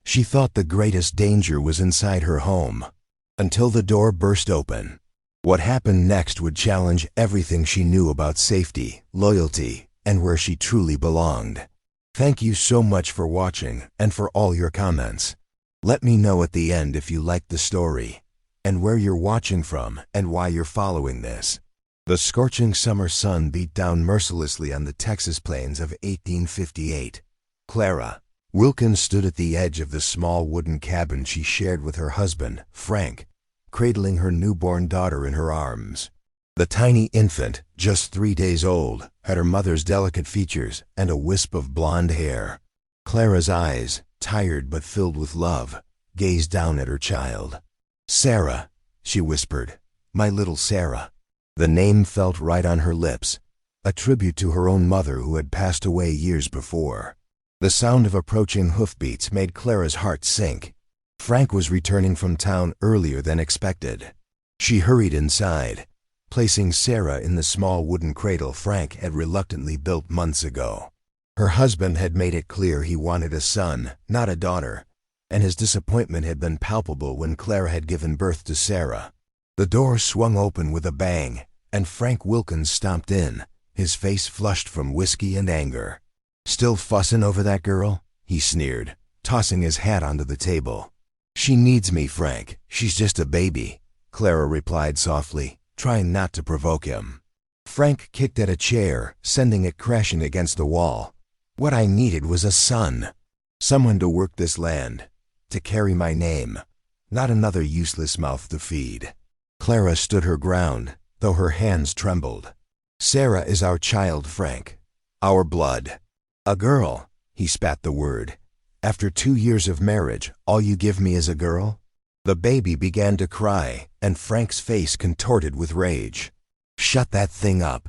She thought the greatest danger was inside her home, until the door burst open. What happened next would challenge everything she knew about safety, loyalty, and where she truly belonged. Thank you so much for watching and for all your comments. Let me know at the end if you liked the story, and where you're watching from and why you're following this. The scorching summer sun beat down mercilessly on the Texas plains of 1858. Clara Wilkins stood at the edge of the small wooden cabin she shared with her husband, Frank, cradling her newborn daughter in her arms. The tiny infant, just 3 days old, had her mother's delicate features and a wisp of blonde hair. Clara's eyes, tired but filled with love, gazed down at her child. "Sarah," she whispered, "my little Sarah." The name felt right on her lips, a tribute to her own mother who had passed away years before. The sound of approaching hoofbeats made Clara's heart sink. Frank was returning from town earlier than expected. She hurried inside, placing Sarah in the small wooden cradle Frank had reluctantly built months ago. Her husband had made it clear he wanted a son, not a daughter, and his disappointment had been palpable when Clara had given birth to Sarah. The door swung open with a bang, and Frank Wilkins stomped in, his face flushed from whiskey and anger. "Still fussin' over that girl?" he sneered, tossing his hat onto the table. "She needs me, Frank. She's just a baby," Clara replied softly, trying not to provoke him. Frank kicked at a chair, sending it crashing against the wall. "What I needed was a son. Someone to work this land, to carry my name, not another useless mouth to feed." Clara stood her ground, though her hands trembled. "Sarah is our child, Frank. Our blood." "A girl," he spat the word. "After 2 years of marriage, all you give me is a girl?" The baby began to cry, and Frank's face contorted with rage. "Shut that thing up."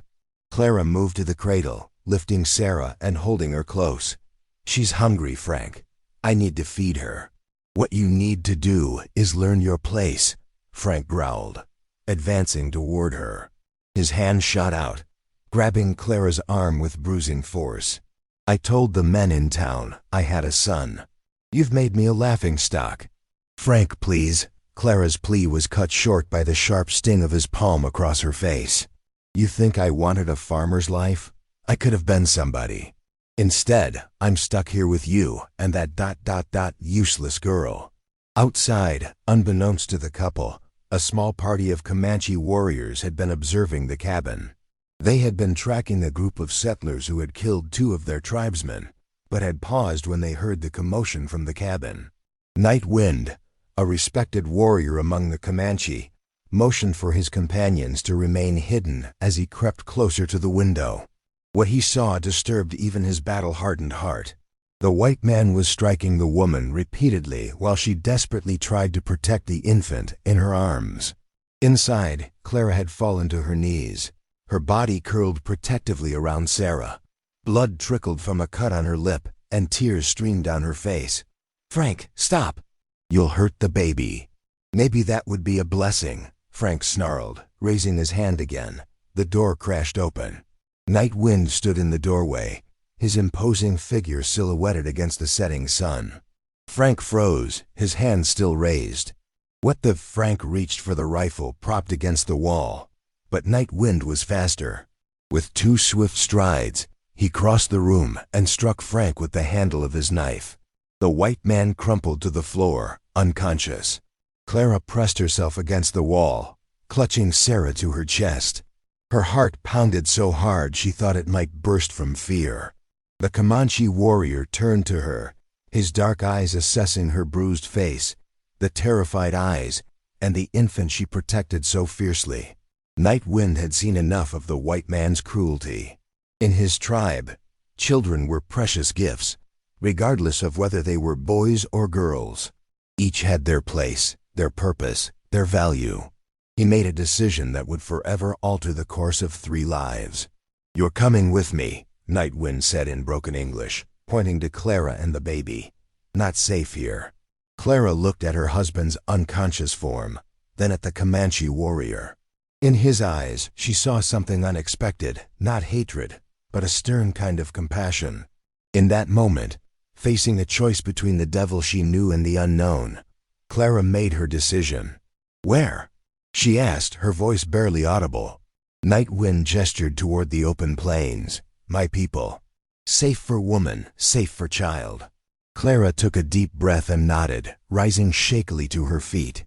Clara moved to the cradle, lifting Sarah and holding her close. "She's hungry, Frank. I need to feed her." "What you need to do is learn your place," Frank growled, advancing toward her. His hand shot out, grabbing Clara's arm with bruising force. "I told the men in town I had a son. You've made me a laughingstock." "Frank, please." Clara's plea was cut short by the sharp sting of his palm across her face. "You think I wanted a farmer's life? I could have been somebody. Instead, I'm stuck here with you and that useless girl." Outside, unbeknownst to the couple, a small party of Comanche warriors had been observing the cabin. They had been tracking a group of settlers who had killed 2 of their tribesmen, but had paused when they heard the commotion from the cabin. Night Wind, a respected warrior among the Comanche, motioned for his companions to remain hidden as he crept closer to the window. What he saw disturbed even his battle-hardened heart. The white man was striking the woman repeatedly while she desperately tried to protect the infant in her arms. Inside, Clara had fallen to her knees. Her body curled protectively around Sarah. Blood trickled from a cut on her lip, and tears streamed down her face. "Frank, stop! You'll hurt the baby." "Maybe that would be a blessing," Frank snarled, raising his hand again. The door crashed open. Night Wind stood in the doorway, his imposing figure silhouetted against the setting sun. Frank froze, his hand still raised. "What the—" Frank reached for the rifle propped against the wall. But Night Wind was faster. With 2 swift strides, he crossed the room and struck Frank with the handle of his knife. The white man crumpled to the floor, unconscious. Clara pressed herself against the wall, clutching Sarah to her chest. Her heart pounded so hard she thought it might burst from fear. The Comanche warrior turned to her, his dark eyes assessing her bruised face, the terrified eyes, and the infant she protected so fiercely. Night Wind had seen enough of the white man's cruelty. In his tribe, children were precious gifts, regardless of whether they were boys or girls. Each had their place, their purpose, their value. He made a decision that would forever alter the course of 3 lives. "You're coming with me," Night Wind said in broken English, pointing to Clara and the baby. "Not safe here." Clara looked at her husband's unconscious form, then at the Comanche warrior. In his eyes, she saw something unexpected, not hatred, but a stern kind of compassion. In that moment, Facing a choice between the devil she knew and the unknown, Clara made her decision. "Where?" she asked, her voice barely audible. Night Wind gestured toward the open plains. "My people. Safe for woman, safe for child." Clara took a deep breath and nodded, rising shakily to her feet.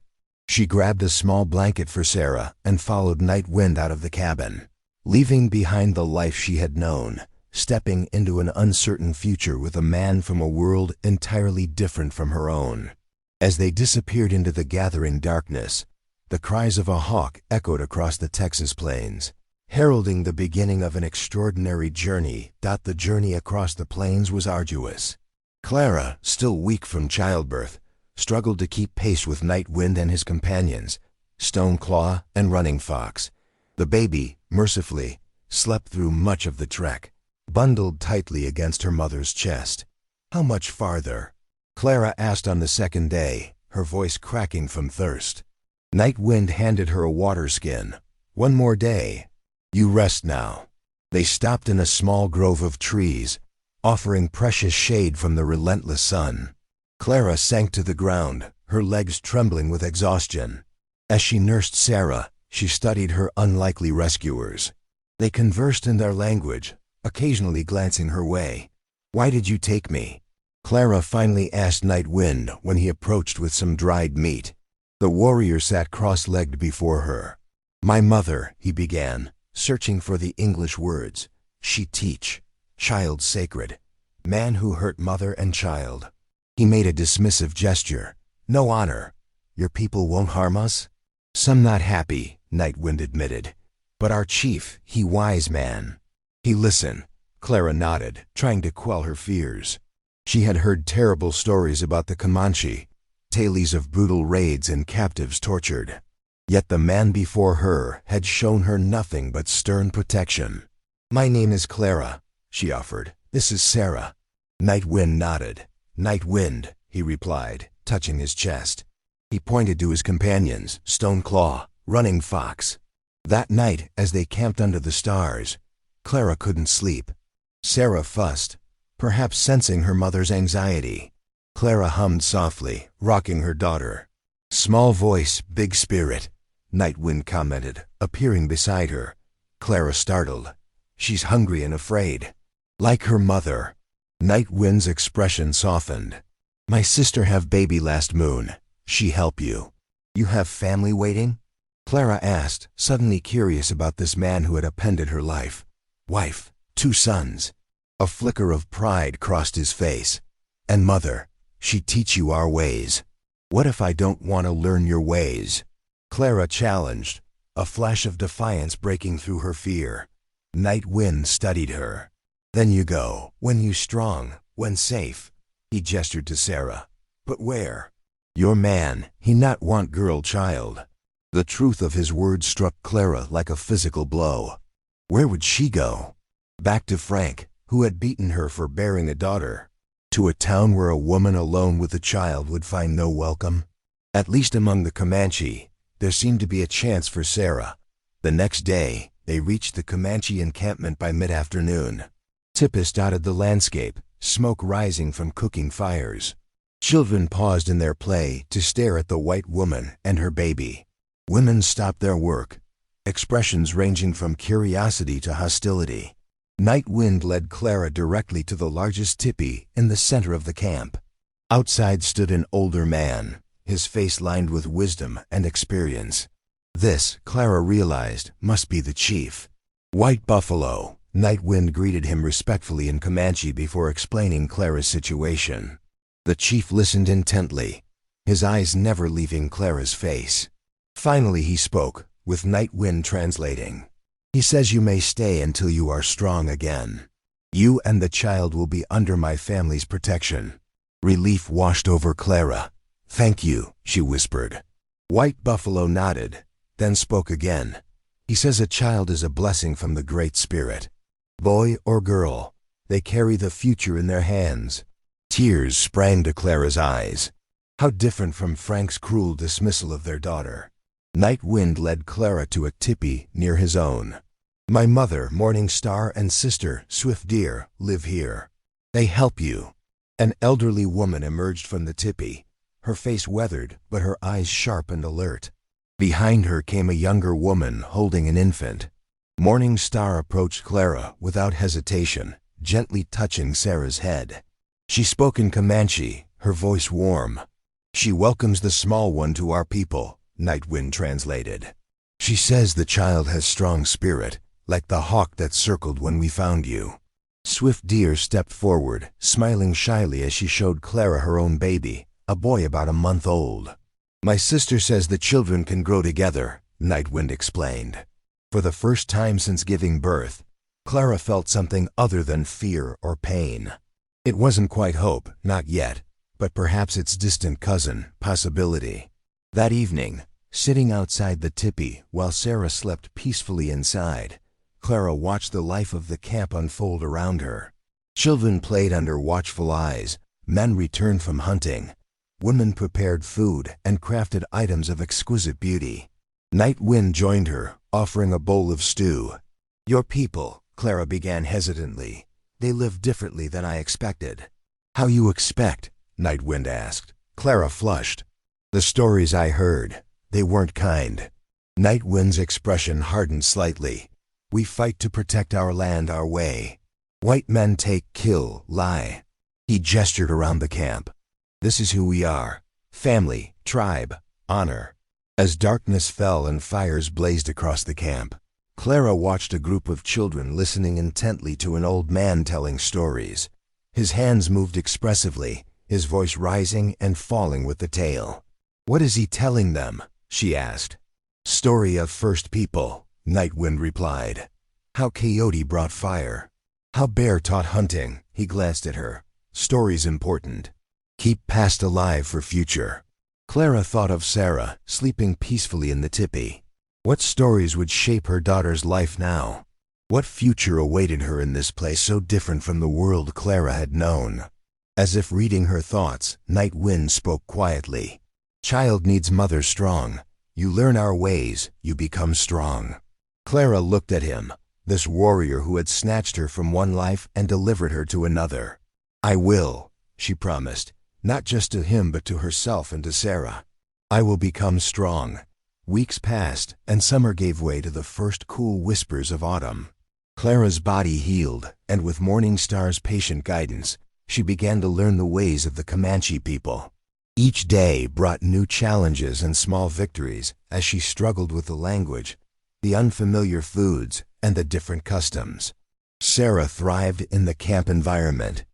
She grabbed a small blanket for Sarah and followed Night Wind out of the cabin, leaving behind the life she had known, stepping into an uncertain future with a man from a world entirely different from her own. As they disappeared into the gathering darkness, the cries of a hawk echoed across the Texas plains, heralding the beginning of an extraordinary journey. The journey across the plains was arduous. Clara, still weak from childbirth, struggled to keep pace with Night Wind and his companions, Stoneclaw and Running Fox. The baby, mercifully, slept through much of the trek, bundled tightly against her mother's chest. "How much farther?" Clara asked on the second day, her voice cracking from thirst. Night Wind handed her a water skin. "One more day. You rest now." They stopped in a small grove of trees, offering precious shade from the relentless sun. Clara sank to the ground, her legs trembling with exhaustion. As she nursed Sarah, she studied her unlikely rescuers. They conversed in their language, occasionally glancing her way. "Why did you take me?" Clara finally asked Night Wind when he approached with some dried meat. The warrior sat cross-legged before her. "My mother," he began, searching for the English words. "She teach. Child sacred. Man who hurt mother and child." He made a dismissive gesture. "No honor. Your people won't harm us?" "Some not happy," Night Wind admitted. "But our chief, he wise man. He listen." Clara nodded, trying to quell her fears. She had heard terrible stories about the Comanche, tales of brutal raids and captives tortured. Yet the man before her had shown her nothing but stern protection. "My name is Clara," she offered. "This is Sarah." Night Wind nodded. "Night Wind," he replied, touching his chest. He pointed to his companions, Stoneclaw, Running Fox. That night, as they camped under the stars, Clara couldn't sleep. Sarah fussed, perhaps sensing her mother's anxiety. Clara hummed softly, rocking her daughter. "Small voice, big spirit," Night Wind commented, appearing beside her. Clara startled. "She's hungry and afraid." "Like her mother." Night Wind's expression softened. "My sister have baby last moon. She help you. You have family waiting?" Clara asked, suddenly curious about this man who had upended her life. "Wife, 2 sons." A flicker of pride crossed his face. "And mother, she teach you our ways." "What if I don't want to learn your ways?" Clara challenged, a flash of defiance breaking through her fear. Night Wind studied her. "Then you go, when you strong, when safe." He gestured to Sarah. "But where?" "Your man, he not want girl child." The truth of his words struck Clara like a physical blow. Where would she go? Back to Frank, who had beaten her for bearing a daughter. To a town where a woman alone with a child would find no welcome. At least among the Comanche, there seemed to be a chance for Sarah. The next day, they reached the Comanche encampment by mid-afternoon. Tippis dotted the landscape, smoke rising from cooking fires. Children paused in their play to stare at the white woman and her baby. Women stopped their work, expressions ranging from curiosity to hostility. Night Wind led Clara directly to the largest tipi in the center of the camp. Outside stood an older man, his face lined with wisdom and experience. This, Clara realized, must be the chief. "White Buffalo," Night Wind greeted him respectfully in Comanche before explaining Clara's situation. The chief listened intently, his eyes never leaving Clara's face. Finally he spoke, with Night Wind translating. "He says you may stay until you are strong again. You and the child will be under my family's protection." Relief washed over Clara. "Thank you," she whispered. White Buffalo nodded, then spoke again. "He says a child is a blessing from the Great Spirit. Boy or girl, they carry the future in their hands." Tears sprang to Clara's eyes. How different from Frank's cruel dismissal of their daughter. Night Wind led Clara to a tipi near his own. "My mother, Morning Star, and sister, Swift Deer, live here. They help you." An elderly woman emerged from the tipi, her face weathered but her eyes sharp and alert. Behind her came a younger woman holding an infant. Morning Star approached Clara without hesitation, gently touching Sarah's head. She spoke in Comanche, her voice warm. "She welcomes the small one to our people," Nightwind translated. "She says the child has strong spirit, like the hawk that circled when we found you." Swift Deer stepped forward, smiling shyly as she showed Clara her own baby, a boy about a month old. "My sister says the children can grow together," Nightwind explained. For the first time since giving birth, Clara felt something other than fear or pain. It wasn't quite hope, not yet, but perhaps its distant cousin, possibility. That evening, sitting outside the tipi while Sarah slept peacefully inside, Clara watched the life of the camp unfold around her. Children played under watchful eyes, men returned from hunting, women prepared food and crafted items of exquisite beauty. Nightwind joined her, offering a bowl of stew. "Your people," Clara began hesitantly. "They live differently than I expected." "How you expect?" Nightwind asked. Clara flushed. "The stories I heard, they weren't kind." Nightwind's expression hardened slightly. "We fight to protect our land our way. White men take, kill, lie." He gestured around the camp. "This is who we are. Family, tribe, honor." As darkness fell and fires blazed across the camp, Clara watched a group of children listening intently to an old man telling stories. His hands moved expressively, his voice rising and falling with the tale. "What is he telling them?" she asked. "Story of first people," Nightwind replied. "How Coyote brought fire. How Bear taught hunting." He glanced at her. "Story's important. Keep past alive for future." Clara thought of Sarah, sleeping peacefully in the tipi. What stories would shape her daughter's life now? What future awaited her in this place so different from the world Clara had known? As if reading her thoughts, Nightwind spoke quietly. "Child needs mother strong. You learn our ways, you become strong." Clara looked at him, this warrior who had snatched her from one life and delivered her to another. "I will," she promised, not just to him but to herself and to Sarah. "I will become strong." Weeks passed, and summer gave way to the first cool whispers of autumn. Clara's body healed, and with Morning Star's patient guidance, she began to learn the ways of the Comanche people. Each day brought new challenges and small victories as she struggled with the language, the unfamiliar foods, and the different customs. Sarah thrived in the camp environment.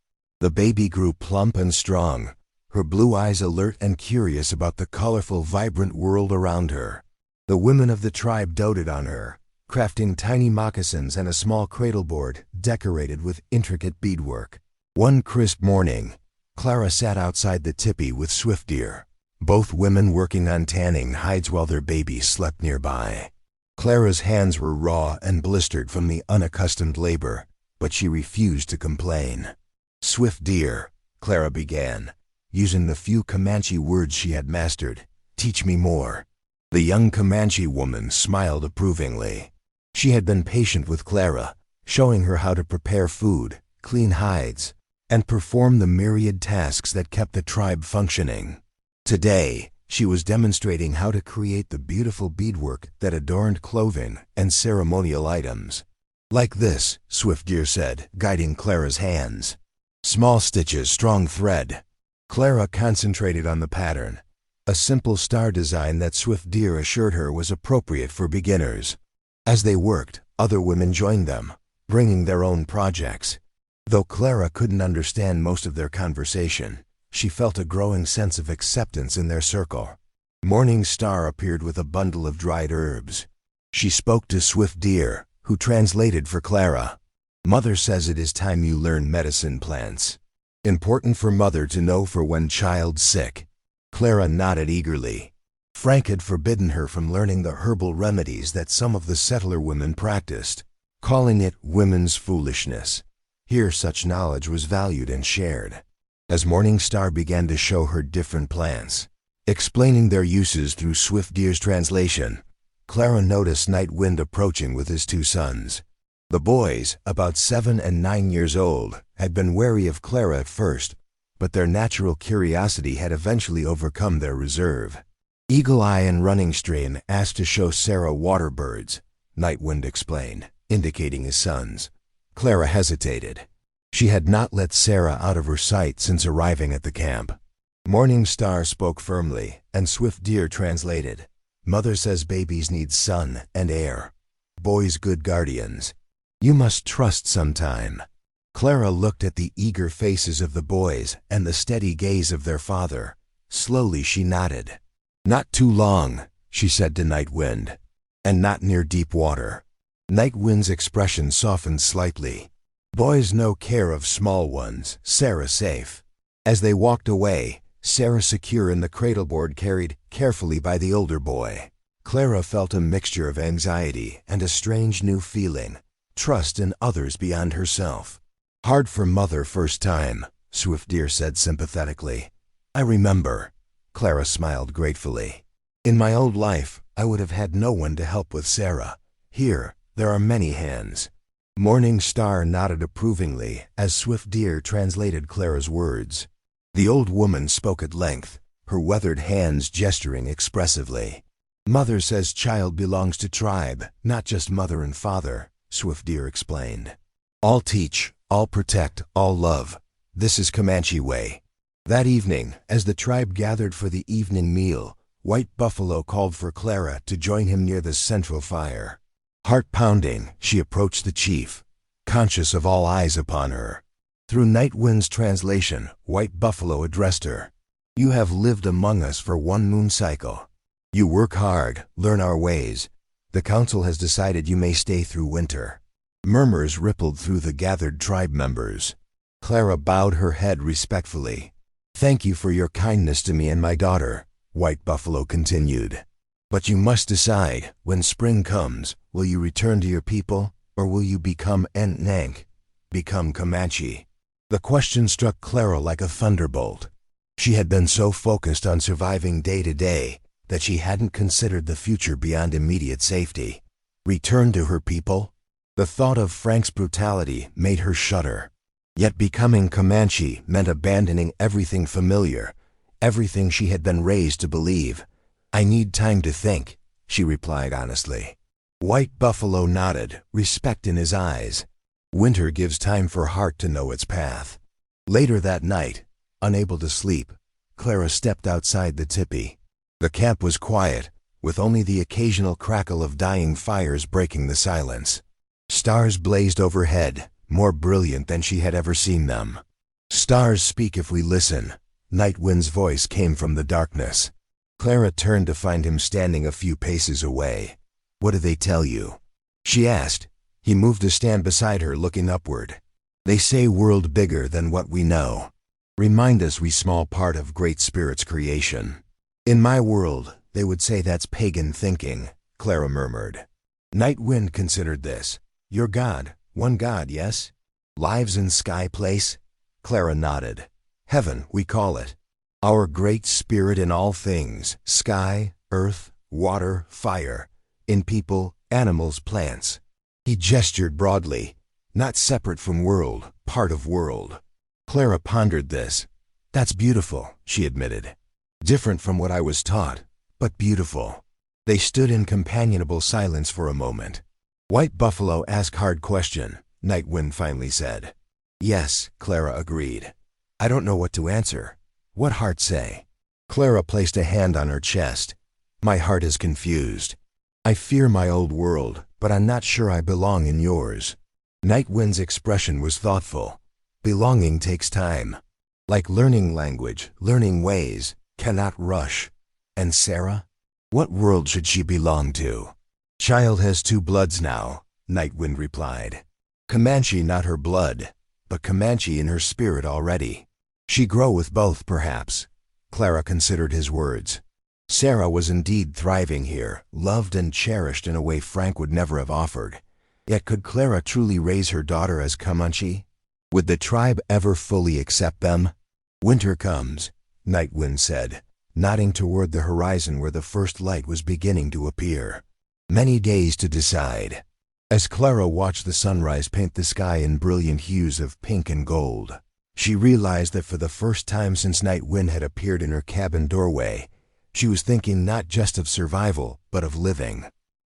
The baby grew plump and strong, her blue eyes alert and curious about the colorful, vibrant world around her. The women of the tribe doted on her, crafting tiny moccasins and a small cradleboard decorated with intricate beadwork. One crisp morning, Clara sat outside the tipi with Swift Deer, both women working on tanning hides while their baby slept nearby. Clara's hands were raw and blistered from the unaccustomed labor, but she refused to complain. "Swift Deer," Clara began, using the few Comanche words she had mastered. "Teach me more." The young Comanche woman smiled approvingly. She had been patient with Clara, showing her how to prepare food, clean hides, and perform the myriad tasks that kept the tribe functioning. Today, she was demonstrating how to create the beautiful beadwork that adorned clothing and ceremonial items. "Like this," Swift Deer said, guiding Clara's hands. "Small stitches, strong thread." Clara concentrated on the pattern, a simple star design that Swift Deer assured her was appropriate for beginners. As they worked, other women joined them, bringing their own projects. Though Clara couldn't understand most of their conversation, she felt a growing sense of acceptance in their circle. Morning Star appeared with a bundle of dried herbs. She spoke to Swift Deer, who translated for Clara. "Mother says it is time you learn medicine plants. Important for mother to know for when child's sick." Clara nodded eagerly. Frank had forbidden her from learning the herbal remedies that some of the settler women practiced, calling it women's foolishness. Here such knowledge was valued and shared. As Morning Star began to show her different plants, explaining their uses through Swift Deer's translation, Clara noticed Nightwind approaching with his two sons. The boys, about 7 and 9 years old, had been wary of Clara at first, but their natural curiosity had eventually overcome their reserve. Eagle Eye and Running Stream asked to show Sarah water birds, Nightwind explained, indicating his sons. Clara hesitated. She had not let Sarah out of her sight since arriving at the camp. Morning Star spoke firmly, and Swift Deer translated. Mother says babies need sun and air. Boys good guardians. You must trust sometime. Clara looked at the eager faces of the boys and the steady gaze of their father. Slowly she nodded. Not too long, she said to Nightwind. And not near deep water. Nightwind's expression softened slightly. Boys know care of small ones, Sarah safe. As they walked away, Sarah secure in the cradleboard carried carefully by the older boy. Clara felt a mixture of anxiety and a strange new feeling, trust in others beyond herself. Hard for Mother first time, Swift Deer said sympathetically. I remember. Clara smiled gratefully. In my old life, I would have had no one to help with Sarah. Here, there are many hands. Morning Star nodded approvingly as Swift Deer translated Clara's words. The old woman spoke at length, her weathered hands gesturing expressively. Mother says child belongs to tribe, not just mother and father, Swift Deer explained. All teach, all protect, all love. This is Comanche way. That evening, as the tribe gathered for the evening meal, White Buffalo called for Clara to join him near the central fire. Heart pounding, she approached the chief, conscious of all eyes upon her. Through Nightwind's translation, White Buffalo addressed her. You have lived among us for one moon cycle. You work hard, learn our ways. The council has decided you may stay through winter. Murmurs rippled through the gathered tribe members. Clara bowed her head respectfully. Thank you for your kindness to me and my daughter, White Buffalo continued. But you must decide, when spring comes, will you return to your people, or will you become Entnank, become Comanche? The question struck Clara like a thunderbolt. She had been so focused on surviving day to day that she hadn't considered the future beyond immediate safety. Return to her people? The thought of Frank's brutality made her shudder. Yet becoming Comanche meant abandoning everything familiar, everything she had been raised to believe. I need time to think, she replied honestly. White Buffalo nodded, respect in his eyes. Winter gives time for heart to know its path. Later that night, unable to sleep, Clara stepped outside the teepee. The camp was quiet, with only the occasional crackle of dying fires breaking the silence. Stars blazed overhead, more brilliant than she had ever seen them. Stars speak if we listen. Nightwind's voice came from the darkness. Clara turned to find him standing a few paces away. What do they tell you? She asked. He moved to stand beside her, looking upward. They say world bigger than what we know. Remind us we small part of Great Spirit's creation. In my world, they would say that's pagan thinking, Clara murmured. Nightwind considered this. Your God, one God, yes? Lives in Sky Place? Clara nodded. Heaven, we call it. Our Great Spirit in all things, sky, earth, water, fire, in people, animals, plants. He gestured broadly. Not separate from world, part of world. Clara pondered this. That's beautiful, she admitted. Different from what I was taught, but beautiful. They stood in companionable silence for a moment. White Buffalo asked hard question, Nightwind finally said. Yes, Clara agreed. I don't know what to answer. What heart say? Clara placed a hand on her chest. My heart is confused. I fear my old world, but I'm not sure I belong in yours. Nightwind's expression was thoughtful. Belonging takes time. Like learning language, learning ways, cannot rush. And Sarah? What world should she belong to? Child has two bloods now, Nightwind replied. Comanche not her blood, but Comanche in her spirit already. She grow with both, perhaps. Clara considered his words. Sarah was indeed thriving here, loved and cherished in a way Frank would never have offered. Yet could Clara truly raise her daughter as Comanche? Would the tribe ever fully accept them? Winter comes, Nightwind said, nodding toward the horizon where the first light was beginning to appear. Many days to decide. As Clara watched the sunrise paint the sky in brilliant hues of pink and gold, She realized that for the first time since Night Wind had appeared in her cabin doorway, she was thinking not just of survival, but of living.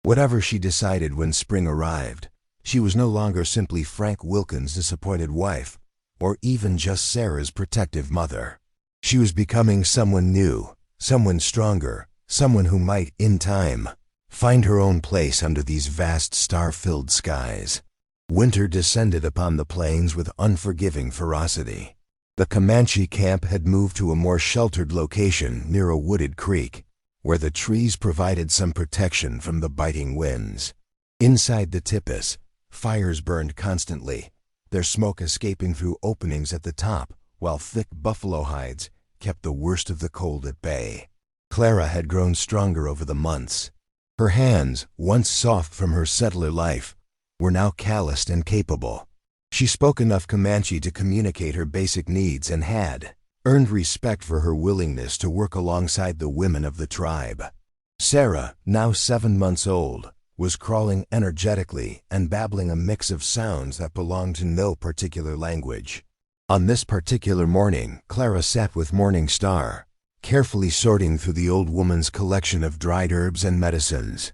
Whatever she decided when spring arrived, she was no longer simply Frank Wilkins' disappointed wife, or even just Sarah's protective mother. She was becoming someone new, someone stronger, someone who might, in time, find her own place under these vast star-filled skies. Winter descended upon the plains with unforgiving ferocity. The Comanche camp had moved to a more sheltered location near a wooded creek, where the trees provided some protection from the biting winds. Inside the tipis, fires burned constantly, their smoke escaping through openings at the top, while thick buffalo hides kept the worst of the cold at bay. Clara had grown stronger over the months. Her hands, once soft from her settler life, were now calloused and capable. She spoke enough Comanche to communicate her basic needs and had earned respect for her willingness to work alongside the women of the tribe. Sarah, now 7 months old, was crawling energetically and babbling a mix of sounds that belonged to no particular language. On this particular morning, Clara sat with Morning Star, carefully sorting through the old woman's collection of dried herbs and medicines.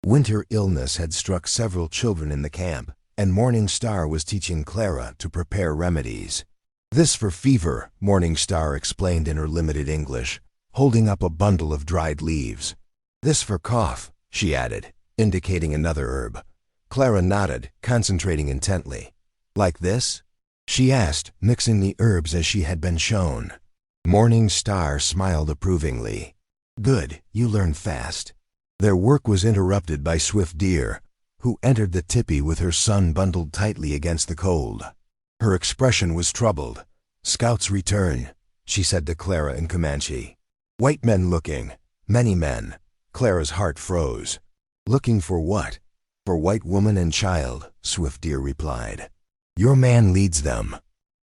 Winter illness had struck several children in the camp, and Morning Star was teaching Clara to prepare remedies. "This for fever," Morning Star explained in her limited English, holding up a bundle of dried leaves. "This for cough," she added, indicating another herb. Clara nodded, concentrating intently. "Like this?" she asked, mixing the herbs as she had been shown. Morning Star smiled approvingly. "Good, you learn fast." Their work was interrupted by Swift Deer, who entered the tipi with her son bundled tightly against the cold. Her expression was troubled. "Scouts return," she said to Clara in Comanche. "White men looking, many men." Clara's heart froze. "Looking for what?" "For white woman and child," Swift Deer replied. "Your man leads them."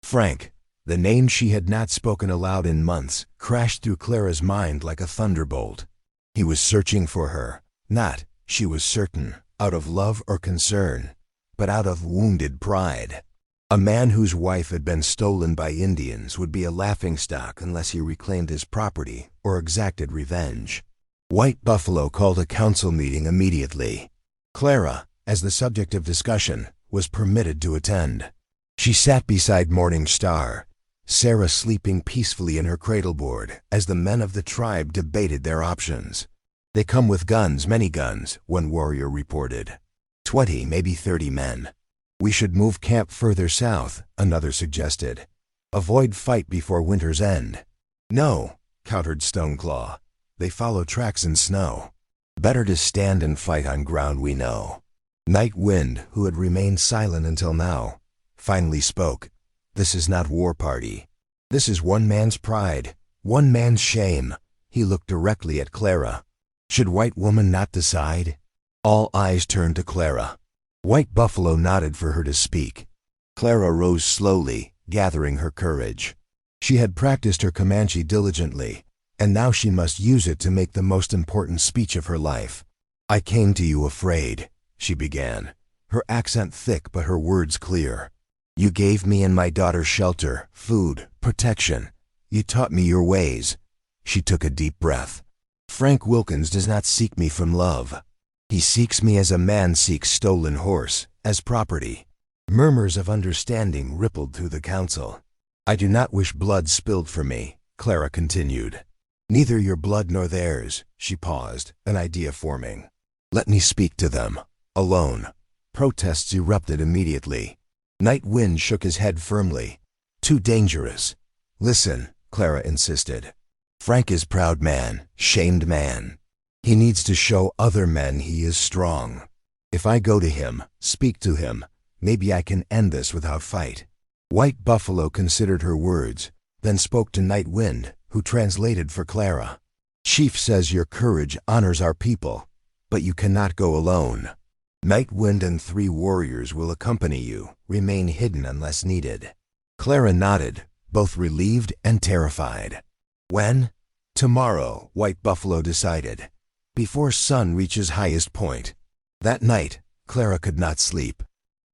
Frank, the name she had not spoken aloud in months, crashed through Clara's mind like a thunderbolt. He was searching for her, not, she was certain, out of love or concern, but out of wounded pride. A man whose wife had been stolen by Indians would be a laughingstock unless he reclaimed his property or exacted revenge. White Buffalo called a council meeting immediately. Clara, as the subject of discussion, was permitted to attend. She sat beside Morning Star, Sarah sleeping peacefully in her cradleboard as the men of the tribe debated their options. "They come with guns, many guns," one warrior reported. 20, maybe 30 men. "We should move camp further south," another suggested. "Avoid fight before winter's end." "No," countered Stoneclaw. "They follow tracks in snow. Better to stand and fight on ground we know." Night Wind, who had remained silent until now, finally spoke. "This is not war party. This is one man's pride, one man's shame." He looked directly at Clara. "Should white woman not decide?" All eyes turned to Clara. White Buffalo nodded for her to speak. Clara rose slowly, gathering her courage. She had practiced her Comanche diligently, and now she must use it to make the most important speech of her life. "I came to you afraid," she began, her accent thick but her words clear. "You gave me and my daughter shelter, food, protection. You taught me your ways." She took a deep breath. "Frank Wilkins does not seek me from love. He seeks me as a man seeks stolen horse, as property." Murmurs of understanding rippled through the council. "I do not wish blood spilled for me," Clara continued. "Neither your blood nor theirs." She paused, an idea forming. "Let me speak to them, alone." Protests erupted immediately. Night Wind shook his head firmly. "Too dangerous." "Listen," Clara insisted. "Frank is proud man, shamed man. He needs to show other men he is strong. If I go to him, speak to him, maybe I can end this without fight." White Buffalo considered her words, then spoke to Night Wind, who translated for Clara. "Chief says your courage honors our people, but you cannot go alone. Night Wind and 3 warriors will accompany you, remain hidden unless needed." Clara nodded, both relieved and terrified. "When?" "Tomorrow," White Buffalo decided, "before sun reaches highest point." That night, Clara could not sleep.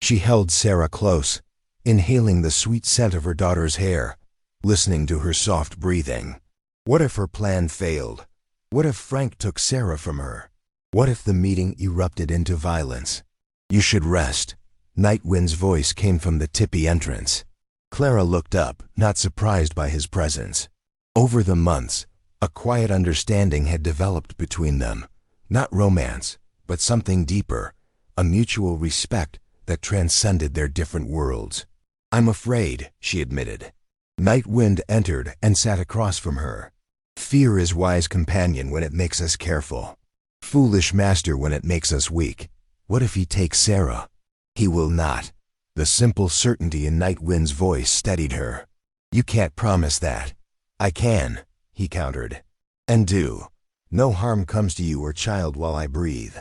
She held Sarah close, inhaling the sweet scent of her daughter's hair, listening to her soft breathing. What if her plan failed? What if Frank took Sarah from her? What if the meeting erupted into violence? "You should rest." Nightwind's voice came from the tippy entrance. Clara looked up, not surprised by his presence. Over the months, a quiet understanding had developed between them. Not romance, but something deeper, a mutual respect that transcended their different worlds. "I'm afraid," she admitted. Nightwind entered and sat across from her. "Fear is wise companion when it makes us careful. Foolish master when it makes us weak. What if he takes Sarah?" "He will not." The simple certainty in Nightwind's voice steadied her. "You can't promise that." "I can," he countered. "And do. No harm comes to you or child while I breathe."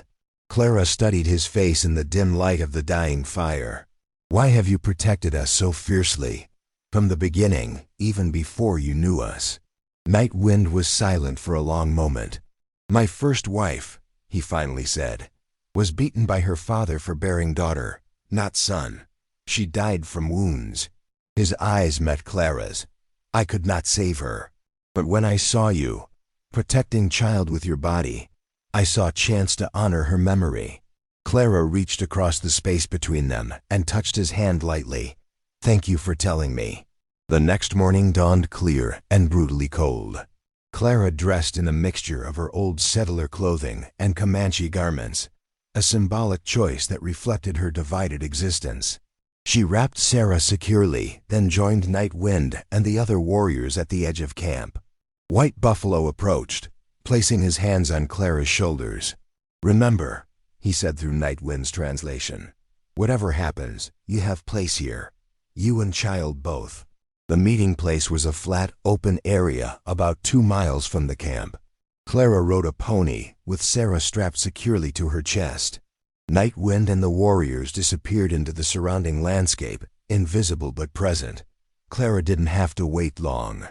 Clara studied his face in the dim light of the dying fire. "Why have you protected us so fiercely? From the beginning, even before you knew us." Nightwind was silent for a long moment. "My first wife," he finally said, "was beaten by her father for bearing daughter, not son. She died from wounds." His eyes met Clara's. "I could not save her. But when I saw you, protecting child with your body, I saw a chance to honor her memory." Clara reached across the space between them and touched his hand lightly. "Thank you for telling me." The next morning dawned clear and brutally cold. Clara dressed in a mixture of her old settler clothing and Comanche garments, a symbolic choice that reflected her divided existence. She wrapped Sarah securely, then joined Nightwind and the other warriors at the edge of camp. White Buffalo approached, placing his hands on Clara's shoulders. "Remember," he said through Nightwind's translation, "whatever happens, you have place here. You and child both." The meeting place was a flat, open area about 2 miles from the camp. Clara rode a pony, with Sarah strapped securely to her chest. Nightwind and the warriors disappeared into the surrounding landscape, invisible but present. Clara didn't have to wait long.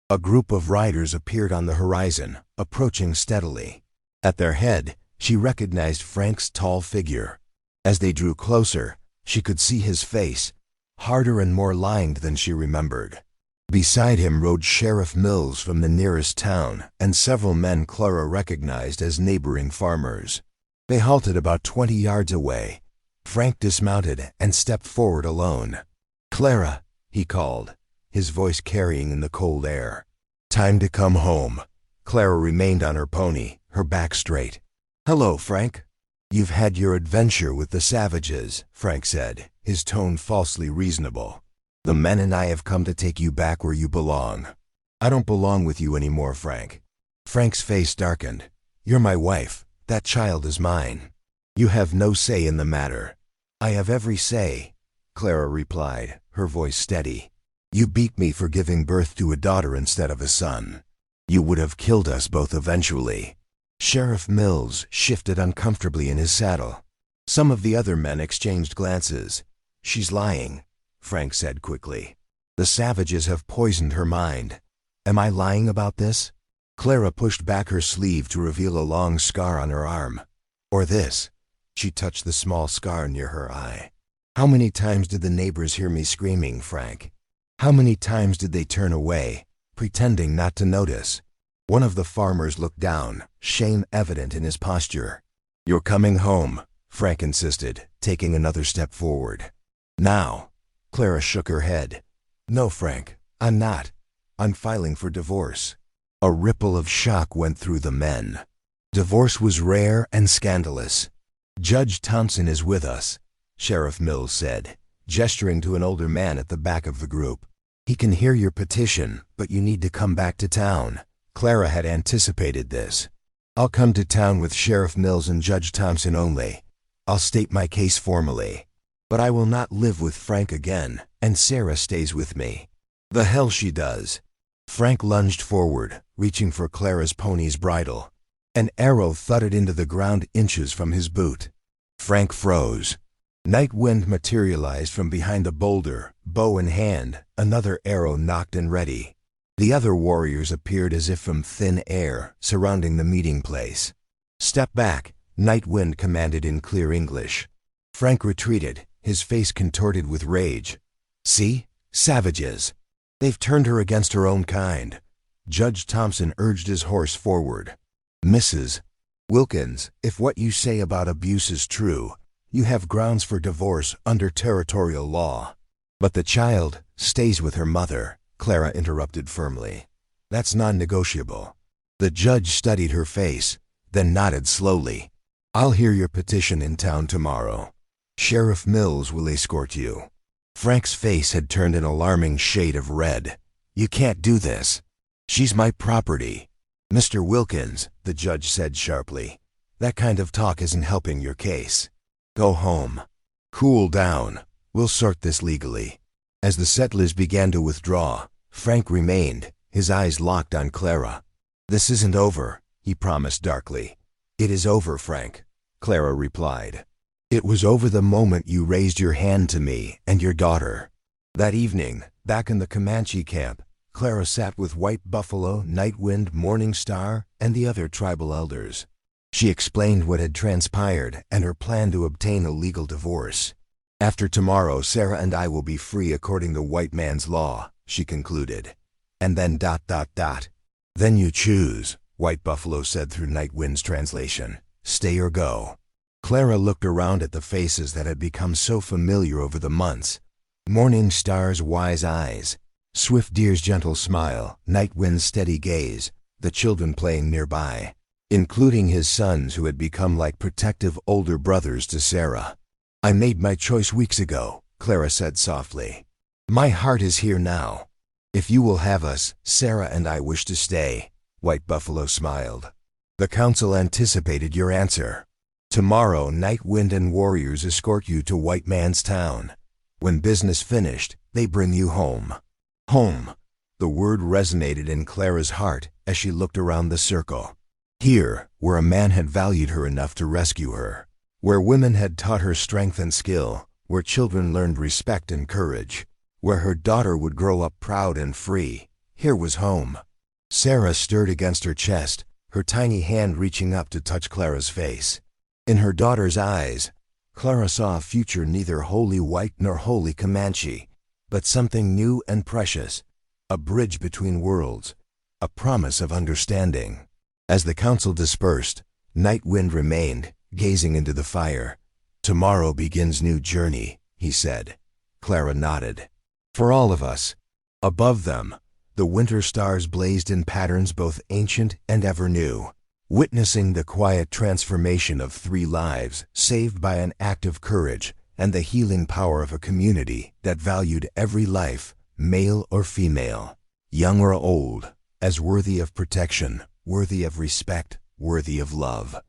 A group of riders appeared on the horizon, approaching steadily. At their head, she recognized Frank's tall figure. As they drew closer, she could see his face, harder and more lined than she remembered. Beside him rode Sheriff Mills from the nearest town and several men Clara recognized as neighboring farmers. They halted about 20 yards away. Frank dismounted and stepped forward alone. "Clara," he called, his voice carrying in the cold air. "Time to come home." Clara remained on her pony, her back straight. "Hello, Frank." "You've had your adventure with the savages," Frank said, his tone falsely reasonable. "The men and I have come to take you back where you belong." "I don't belong with you anymore, Frank." Frank's face darkened. "You're my wife. That child is mine." "You have no say in the matter." "I have every say," Clara replied, her voice steady. "You beat me for giving birth to a daughter instead of a son. You would have killed us both eventually." Sheriff Mills shifted uncomfortably in his saddle. Some of the other men exchanged glances. "She's lying," Frank said quickly. "The savages have poisoned her mind. Am I lying about this?" Clara pushed back her sleeve to reveal a long scar on her arm. "Or this." She touched the small scar near her eye. "How many times did the neighbors hear me screaming, Frank? How many times did they turn away, pretending not to notice?" One of the farmers looked down, shame evident in his posture. "You're coming home," Frank insisted, taking another step forward. "Now." Clara shook her head. "No, Frank, I'm not. I'm filing for divorce." A ripple of shock went through the men. Divorce was rare and scandalous. "Judge Thompson is with us," Sheriff Mills said, gesturing to an older man at the back of the group. "He can hear your petition, but you need to come back to town." Clara had anticipated this. "I'll come to town with Sheriff Mills and Judge Thompson only. I'll state my case formally. But I will not live with Frank again, and Sarah stays with me." "The hell she does." Frank lunged forward, reaching for Clara's pony's bridle. An arrow thudded into the ground inches from his boot. Frank froze. Nightwind materialized from behind a boulder, bow in hand, another arrow nocked and ready. The other warriors appeared as if from thin air, surrounding the meeting place. "Step back," Nightwind commanded in clear English. Frank retreated, his face contorted with rage. See? Savages. They've turned her against her own kind. Judge Thompson urged his horse forward. Mrs. Wilkins, if what you say about abuse is true, you have grounds for divorce under territorial law. But the child stays with her mother, Clara interrupted firmly. That's non-negotiable. The judge studied her face, then nodded slowly. I'll hear your petition in town tomorrow. Sheriff Mills will escort you. Frank's face had turned an alarming shade of red. You can't do this. She's my property. Mr. Wilkins, the judge said sharply, that kind of talk isn't helping your case. Go home. Cool down. We'll sort this legally. As the settlers began to withdraw, Frank remained, his eyes locked on Clara. This isn't over, he promised darkly. It is over, Frank, Clara replied. It was over the moment you raised your hand to me and your daughter. That evening, back in the Comanche camp, Clara sat with White Buffalo, Nightwind, Morning Star, and the other tribal elders. She explained what had transpired and her plan to obtain a legal divorce. After tomorrow, Sarah and I will be free according to white man's law, she concluded. And then ... Then you choose, White Buffalo said through Nightwind's translation. Stay or go. Clara looked around at the faces that had become so familiar over the months. Morning Star's wise eyes, Swift Deer's gentle smile, Nightwind's steady gaze, the children playing nearby, including his sons who had become like protective older brothers to Sarah. I made my choice weeks ago, Clara said softly. My heart is here now. If you will have us, Sarah and I wish to stay, White Buffalo smiled. The council anticipated your answer. Tomorrow, Nightwind and warriors escort you to White Man's town. When business finished, they bring you home. Home. The word resonated in Clara's heart as she looked around the circle. Here, where a man had valued her enough to rescue her, where women had taught her strength and skill, where children learned respect and courage, where her daughter would grow up proud and free, here was home. Sarah stirred against her chest, her tiny hand reaching up to touch Clara's face. In her daughter's eyes, Clara saw a future neither wholly white nor wholly Comanche, but something new and precious, a bridge between worlds, a promise of understanding. As the council dispersed, Nightwind remained, gazing into the fire. Tomorrow begins new journey, he said. Clara nodded. For all of us. Above them, the winter stars blazed in patterns both ancient and ever new, witnessing the quiet transformation of 3 lives saved by an act of courage and the healing power of a community that valued every life, male or female, young or old, as worthy of protection, worthy of respect, worthy of love.